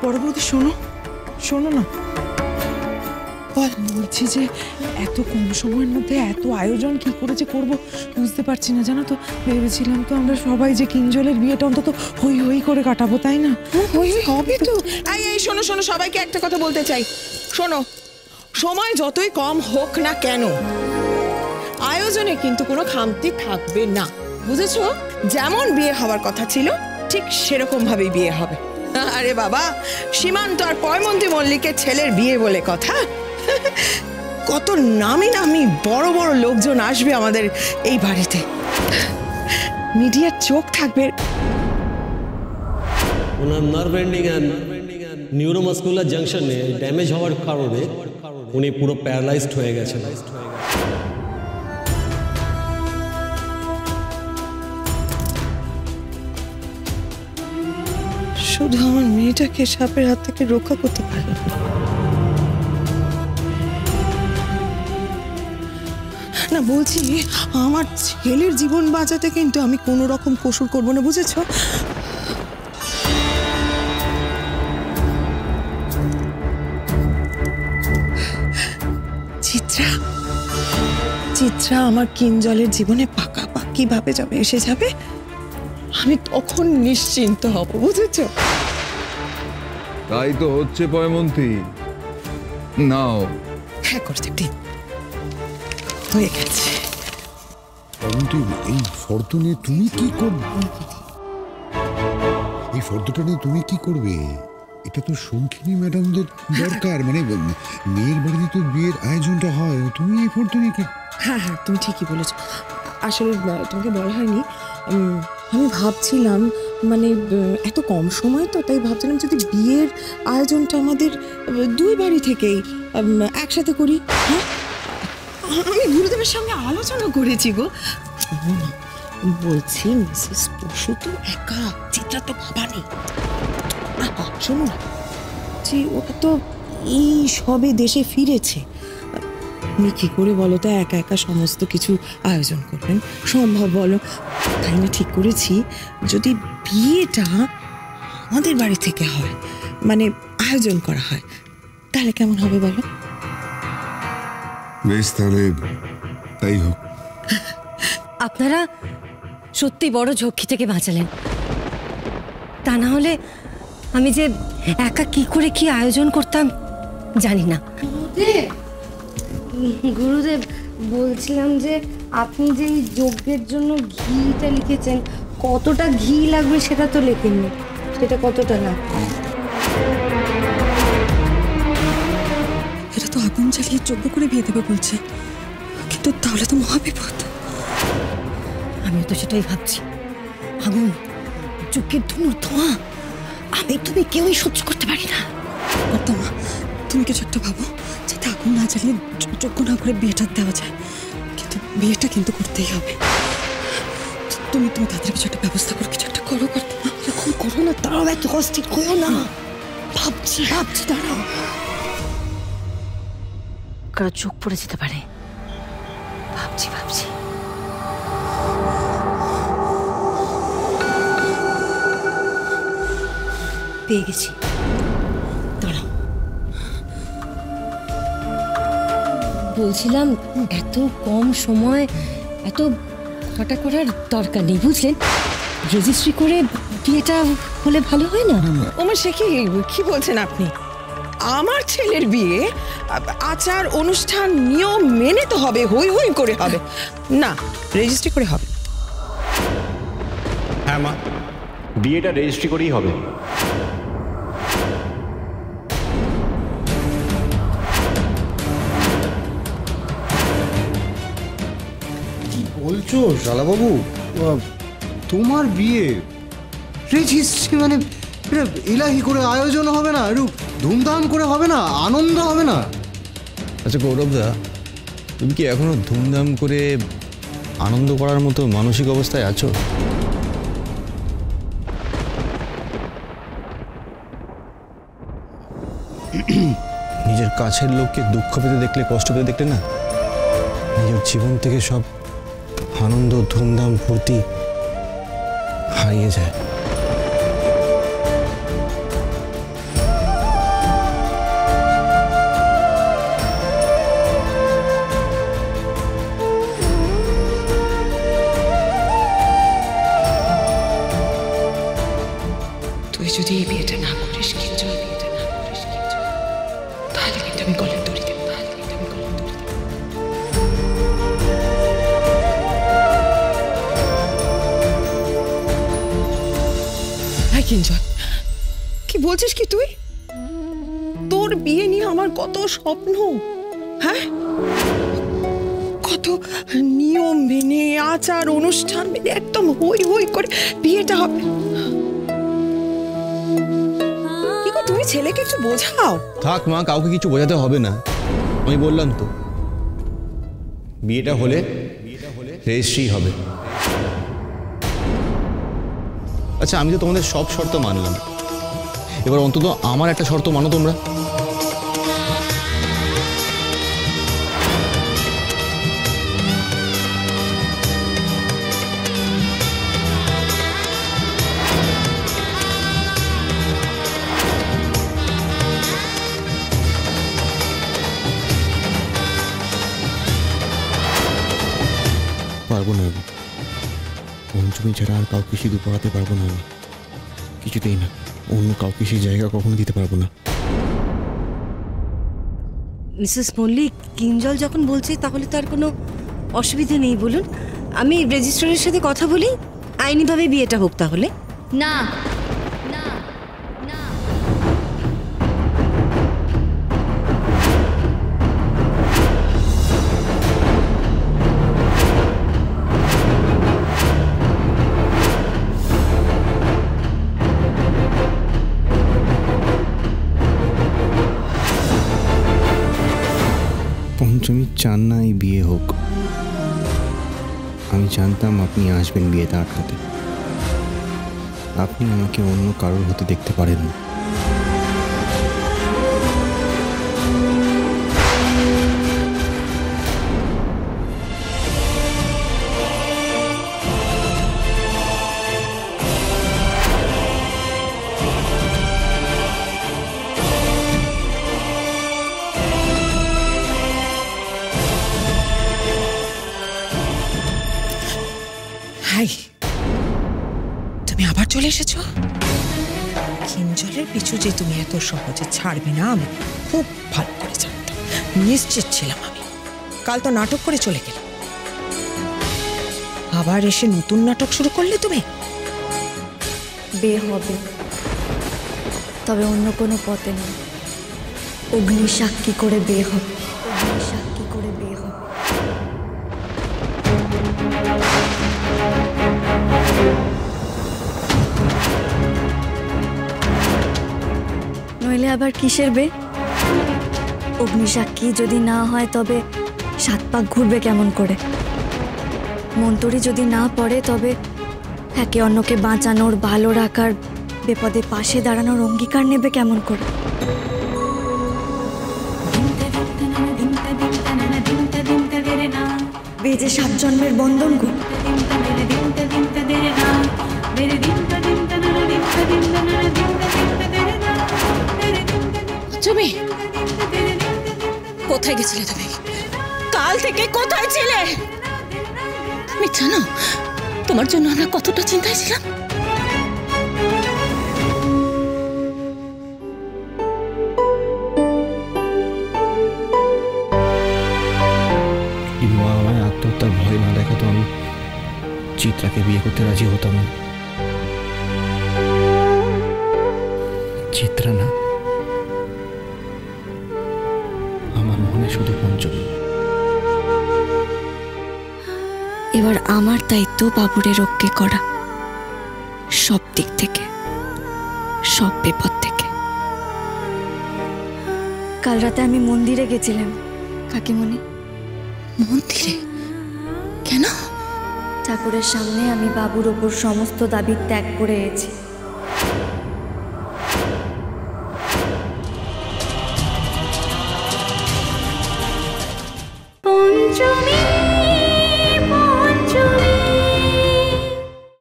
বড় বৌদি শোনো, শোনো না, বলছি যে এত কম সময়ের মধ্যে এত আয়োজন কি করে যে করবো বুঝতে পারছি না, জানো তো। ভেবেছিলাম তো আমরা সবাই যে কিঞ্জলের বিয়েটা অন্তত হই হই করে কাটাবো, তাই না? হই হবে তো। এই শোনো শোনো, সবাইকে একটা কথা বলতে চাই। শোনো, সময় যতই কম হোক না কেন, আয়োজনে কিন্তু কোনো খামতি থাকবে না, বুঝেছো? যেমন বিয়ে হওয়ার কথা ছিল ঠিক সেরকম ভাবেই বিয়ে হবে। আরে বাবা, সীমান্ত আর পয়মন্তী মল্লিকের ছেলের বিয়ে বলে কথা, কত নামি নামি বড় বড় লোকজন আসবে আমাদের এই বাড়িতে, মিডিয়ার চোখ থাকবে। ওনার নার্ভ এন্ডিং এন্ড নিউরোমাস্কুলার জাংশনে ড্যামেজ হওয়ার কারণে উনি পুরো প্যারালাইজড হয়ে গেছেন। শুধু আমার মেয়েটাকে সাপের হাত থেকে রক্ষা করতে পারলাম না, বলছি আমার ছেলের জীবন বাঁচাতে কিন্তু আমি কোনো রকম কসুর করব না, বুঝেছ? চিত্রা, চিত্রা আমার কিঞ্জলের জীবনে পাকাপাকি ভাবে যাবে, এসে যাবে, আমি তখন নিশ্চিন্ত হব, বুঝেছ? তাই তো হচ্ছে পয়মন্তী। নাও। হ্যাঁ করতে দিন, হয়ে গেছে। পয়মন্তী, এই ফর্দ নিয়ে তুমি কি করবে? এই ফর্দটা নিয়ে তুমি কি করবে? এটা তো শঙ্খিনী ম্যাডামদের দরকার, মানে মেয়ের বাড়িতে তো বিয়ের আয়োজনটা হয়, তুমি এই ফর্দ নিয়ে কি? হ্যাঁ হ্যাঁ, তুমি ঠিকই বলেছো। আসলে তোমাকে বলা হয়নি, আমি ভাবছিলাম মানে এত কম সময় তো, তাই ভাবছিলাম যদি বিয়ের আয়োজনটা আমাদের দুই বাড়ি থেকেই একসাথে করি। হ্যাঁ, আমি গুরুদেবের সঙ্গে আলোচনা করেছি গো। বলছি মিসেস বসু তো একা, চিত্রা তো বাবা নেই। শোনো না, যে ওটা তো এই সবে দেশে ফিরেছে, আপনি কি করে বলো তো একা একা সমস্ত কিছু আয়োজন করবেন? সম্ভব বলো? তাই না ঠিক করেছি, যদি বিয়েটা আমাদের বাড়ি থেকে হয়, মানে আয়োজন করা হয়, তাহলে কেমন হবে বলো? বেশ, তাহলে তাই হোক। আপনারা সত্যি বড় ঝক্কি থেকে বাঁচালেন, তা না হলে আমি যে একা কি করে কি আয়োজন করতাম জানি না। গুরুদেব, বলছিলাম যে আপনি যে যজ্ঞের জন্য ঘিটা লিখেছেন, কতটা ঘি লাগবে সেটা তো লেখেননি, সেটা কতটা লাগবে? এটা তো আগুন জ্বালিয়ে যজ্ঞ করে বিয়ে দেবে বলছে, কিন্তু তাহলে তো মহাবিপদ। আমিও তো সেটাই ভাবছি, আগুন, যজ্ঞের ধোঁয়া, আমি তুমি কেউই সহ্য করতে পারি না। মা, তুমি কিছু একটা ভাবো, যাতে আগুন না জ্বালিয়ে যজ্ঞ না করে বিয়েটা দেওয়া যায়, কিন্তু বিয়েটা কিন্তু করতেই হবে। তুমি তাদের কিছু একটা ব্যবস্থা করো, কিছু একটা করো। এরকম করো না, তারাও এত অস্থির করো না। ভাবছি দাঁড়াও, কারো চোখ পড়ে যেতে পারে, ভাবছি পেয়ে গেছি, দাঁড়াও। বলছিলাম এত কম সময় এত ঘটা করার দরকার নেই, বুঝলেন? রেজিস্ট্রি করে বিয়েটা হলে ভালো হয় না? ওমা, সে কি বলছেন আপনি? আমার ছেলের বিয়ে আচার অনুষ্ঠান নিয়ম মেনে তো হবে, হই হই করে হবে না, রেজিস্ট্রি করে হবে। হ্যাঁ মা, বিয়েটা রেজিস্ট্রি করেই হবে। বলছো শালাবাবু, তোমার বিয়ে রেজিস্ট্রি মানে এটা ইলাহি করে আয়োজন হবে না? একটু ধুমধাম করে হবে না? আনন্দ হবে না? আচ্ছা গৌরবদা, তুমি কি এখনো ধুমধাম করে আনন্দ করার মতো মানসিক অবস্থায় আছো? নিজের কাছের লোককে দুঃখ পেতে দেখলে, কষ্ট পেতে দেখলে না, নিজের জীবন থেকে সব আনন্দ, ধুমধাম, ফুর্তি হারিয়ে যায়। যদি এই বিয়েটা না করিস, কিঞ্জল বিয়েটা না করিস, কিঞ্জল, তাহলে কিন্তু আমি গলায় দড়ি দেবো, তাহলে কিন্তু আমি গলায় দড়ি দেবো। হাই কিঞ্জল, কি বলছিস কি তুই? তোর বিয়ে নিয়ে আমার কত স্বপ্ন, হ্যাঁ, কত নিয়ম মেনে আচার অনুষ্ঠান মেনে একদম হই হই করে বিয়েটা হবে। কি গো, তুমি ছেলেকে একটু বোঝাও। থাক মা, কাউকে কিছু বোঝাতে হবে না, আমি বললাম তো বিয়েটা হলে রেজিস্ট্রি হবে। আচ্ছা, আমি তো তোমাদের সব শর্ত মানলাম, এবার অন্তত আমার একটা শর্ত মানো তোমরা। পারবো না আমি, পঞ্চমী ছাড়া আর কাউকে সিঁদুর পড়াতে পারবো না আমি, কিছুতেই না। অন্য কাউকে সেই জায়গা কখনো দিতে পারবো না। মিসেস মল্লিক, কিঞ্জল যখন বলছে তাহলে তার কোনো অসুবিধা নেই বলুন। আমি রেজিস্ট্রারের সাথে কথা বলি, আইনিভাবে বিয়েটা হোক তাহলে। না, পঞ্চমী চান না এই বিয়ে হোক। আমি জানতাম আপনি আসবেন বিয়েটা আটকাতে। আপনি আমাকে অন্য কারোর হতে দেখতে পারেন না। হাই, তুমি আবার চলে এসেছো? কিঞ্জলের পিছু যে তুমি এত সহজে ছাড়বে না আমি খুব ভালো করে জানতাম, নিশ্চিত ছিলাম আমি। কাল তো নাটক করে চলে গেলাম, আবার এসে নতুন নাটক শুরু করলে তুমি। বিয়ে হবে, তবে অন্য কোনো পথে নয়। অগ্নি সাক্ষী করে বিয়ে হবে, অগ্নি সাক্ষী করে বিয়ে হবে। নইলে আবার কিসের বে? অগ্নিসাক্ষী যদি না হয় তবে 7 পাক ঘুরবে কেমন করে? মন্তরী যদি না পড়ে তবে একে অন্যকে বাঁচানোর, ভালো রাখার, বিপদে পাশে দাঁড়ানোর অঙ্গীকার নেবে কেমন করে? বেজে 7 জন্মের বন্ধন গো। তুমি কোথায় গেছিলে? তুমি কাল থেকে কোথায় ছিলে? তুমি জানো তোমার জন্য আমরা কতটা চিন্তায় ছিলাম? মা আমায় আত্মহত্যার ভয় না দেখাতো আমি চিত্রাকে বিয়ে করতে রাজি হতাম না। চিত্রা না, আমার মনে শুধু পঞ্চমী। এবার আমার দায়িত্ব বাবুরে রক্ষে করা, সব দিক থেকে, সব বিপদ থেকে। কাল রাতে আমি মন্দিরে গেছিলাম কাকিমণি। মন্দিরে কেন? ঠাকুরের সামনে আমি বাবুর ওপর সমস্ত দাবি ত্যাগ করে এসেছি।